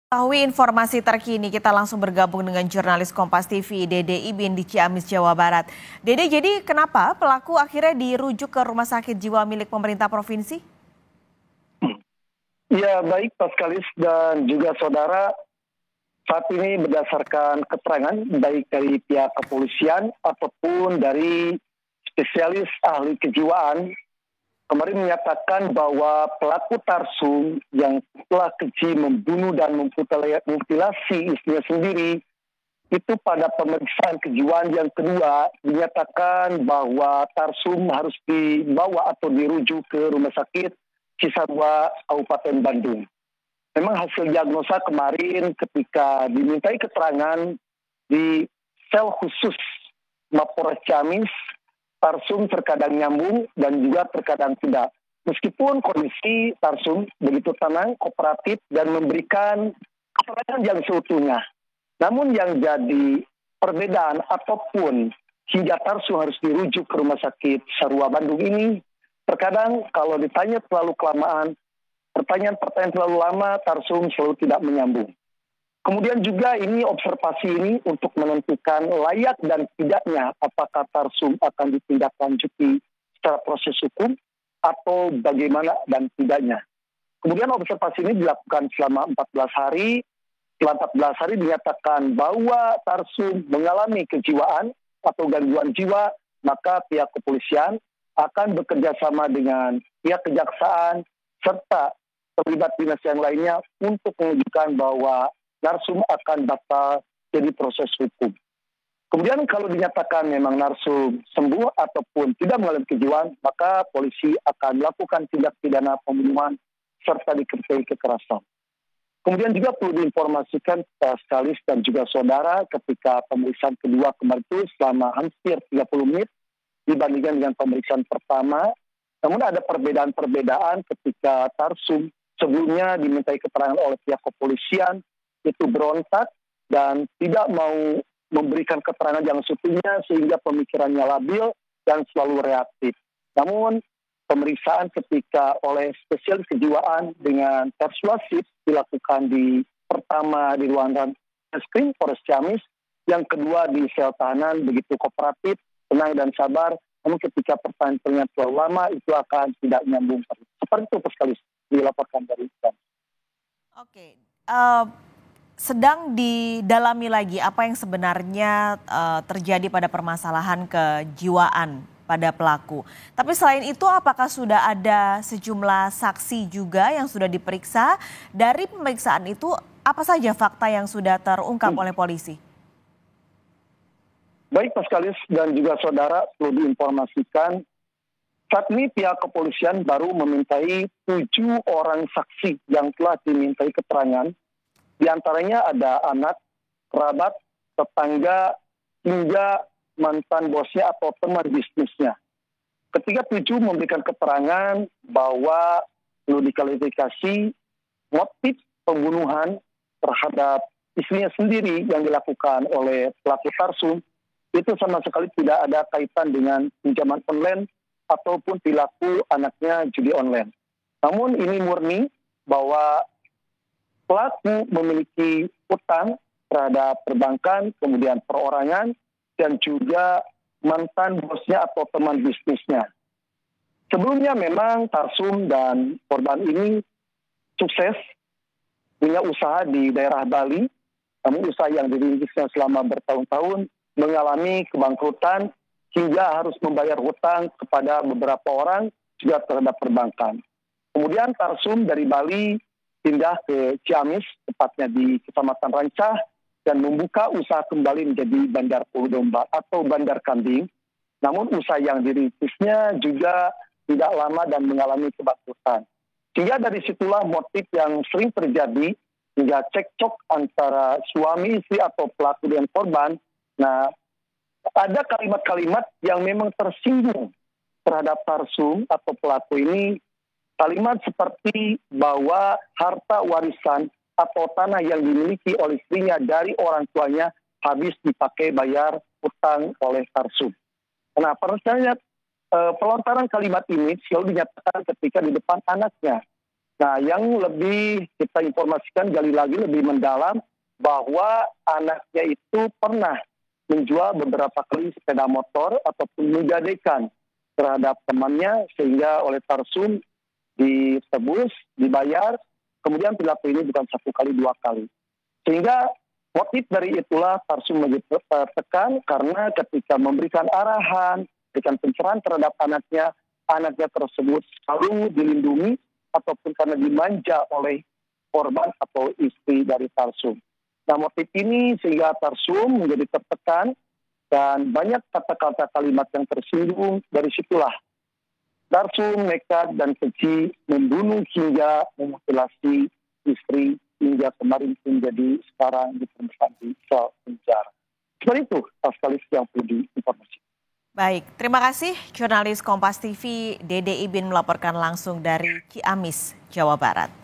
Tahu informasi terkini, kita langsung bergabung dengan jurnalis Kompas TV, Dede Ibin di Ciamis, Jawa Barat. Dede, jadi kenapa pelaku akhirnya dirujuk ke rumah sakit jiwa milik pemerintah provinsi? Ya, baik Paskalis dan juga saudara, saat ini berdasarkan keterangan baik dari pihak kepolisian ataupun dari spesialis ahli kejiwaan, kemarin menyatakan bahwa pelaku tarsum yang telah keji membunuh dan memutilasi istrinya sendiri, itu pada pemeriksaan kejiwaan yang kedua dinyatakan bahwa tarsum harus dibawa atau dirujuk ke rumah sakit Cisarua, Kabupaten Bandung. Memang hasil diagnosa kemarin ketika dimintai keterangan di sel khusus Mapolres Ciamis, tarsum terkadang nyambung dan juga terkadang tidak. Meskipun kondisi tarsum begitu tenang, kooperatif, dan memberikan keterangan yang seutuhnya. Namun yang jadi perbedaan ataupun hingga tarsum harus dirujuk ke rumah sakit Sarua Bandung ini, terkadang kalau ditanya terlalu kelamaan, pertanyaan-pertanyaan terlalu lama, tarsum selalu tidak menyambung. Kemudian juga ini observasi ini untuk menentukan layak dan tidaknya apakah tarsum akan ditindaklanjuti secara proses hukum atau bagaimana dan tidaknya. Kemudian observasi ini dilakukan selama 14 hari. Setelah 14 hari dinyatakan bahwa tarsum mengalami kejiwaan atau gangguan jiwa, maka pihak kepolisian akan bekerja sama dengan pihak kejaksaan serta terlibat dinas yang lainnya untuk menunjukkan bahwa narsum akan dapat jadi proses hukum. Kemudian kalau dinyatakan memang narsum sembuh ataupun tidak mengalami kejiwaan, maka polisi akan melakukan tindak pidana pembunuhan serta disertai kekerasan. Kemudian juga perlu diinformasikan sekali dan juga saudara ketika pemeriksaan kedua kemarin itu selama hampir 30 menit dibandingkan dengan pemeriksaan pertama. Namun ada perbedaan-perbedaan ketika tarsum sebelumnya dimintai keterangan oleh pihak kepolisian, itu berontak dan tidak mau memberikan keterangan yang seutuhnya sehingga pemikirannya labil dan selalu reaktif. Namun pemeriksaan ketika oleh spesialis kejiwaan dengan persuasif dilakukan di pertama di ruangan reskrim Polres Ciamis, yang kedua di sel tahanan begitu kooperatif, tenang dan sabar. Namun ketika pertanyaan terlalu lama itu akan tidak nyambung. Seperti itu sekali dilaporkan dari Ciamis. Oke. Sedang didalami lagi apa yang sebenarnya terjadi pada permasalahan kejiwaan pada pelaku. Tapi selain itu apakah sudah ada sejumlah saksi juga yang sudah diperiksa? Dari pemeriksaan itu apa saja fakta yang sudah terungkap oleh polisi? Baik Paskalis dan juga saudara, perlu diinformasikan saat ini pihak kepolisian baru memintai 7 orang saksi yang telah dimintai keterangan. Di antaranya ada anak, kerabat, tetangga, hingga mantan bosnya atau teman bisnisnya. Ketiga 7 memberikan keterangan bahwa perlu diklarifikasi motif pembunuhan terhadap istrinya sendiri yang dilakukan oleh pelaku tarsum itu sama sekali tidak ada kaitan dengan pinjaman online ataupun perilaku anaknya judi online. Namun ini murni bahwa pelaku memiliki utang terhadap perbankan, kemudian perorangan, dan juga mantan bosnya atau teman bisnisnya. Sebelumnya memang tarsum dan korban ini sukses punya usaha di daerah Bali, namun usaha yang dirintisnya selama bertahun-tahun mengalami kebangkrutan hingga harus membayar hutang kepada beberapa orang juga terhadap perbankan. Kemudian tarsum dari Bali pindah ke Ciamis, tepatnya di Kecamatan Rancah, dan membuka usaha kembali menjadi Bandar Pulau Domba atau Bandar Kambing. Namun usaha yang dirintisnya juga tidak lama dan mengalami kebangkrutan. Sehingga dari situlah motif yang sering terjadi hingga cekcok antara suami istri atau pelaku dengan korban. Nah, ada kalimat-kalimat yang memang tersinggung terhadap tarsum atau pelaku ini. Kalimat seperti bahwa harta warisan atau tanah yang dimiliki oleh istrinya dari orang tuanya habis dipakai bayar utang oleh tarsum. Nah, pelontaran kalimat ini selalu dinyatakan ketika di depan anaknya. Nah, yang lebih kita informasikan gali lagi lebih mendalam bahwa anaknya itu pernah menjual beberapa kali sepeda motor ataupun menggadekan terhadap temannya sehingga oleh tarsum ditebus, dibayar, kemudian perilaku ini bukan satu kali, dua kali. Sehingga motif dari itulah tarsum menjadi tertekan karena ketika memberikan arahan, memberikan pencerahan terhadap anaknya tersebut selalu dilindungi ataupun karena dimanja oleh korban atau istri dari tarsum. Nah, motif ini sehingga tarsum menjadi tertekan dan banyak kata-kata kalimat yang tersinggung. Dari situlah tarsum nekat dan keji membunuh hingga memutilasi istri hingga kemarin menjadi sekarang ditempatkan di sel penjara. Seperti itu, sekali yang perlu diinformasikan. Baik, terima kasih jurnalis Kompas TV Dede Ibin melaporkan langsung dari Ciamis, Jawa Barat.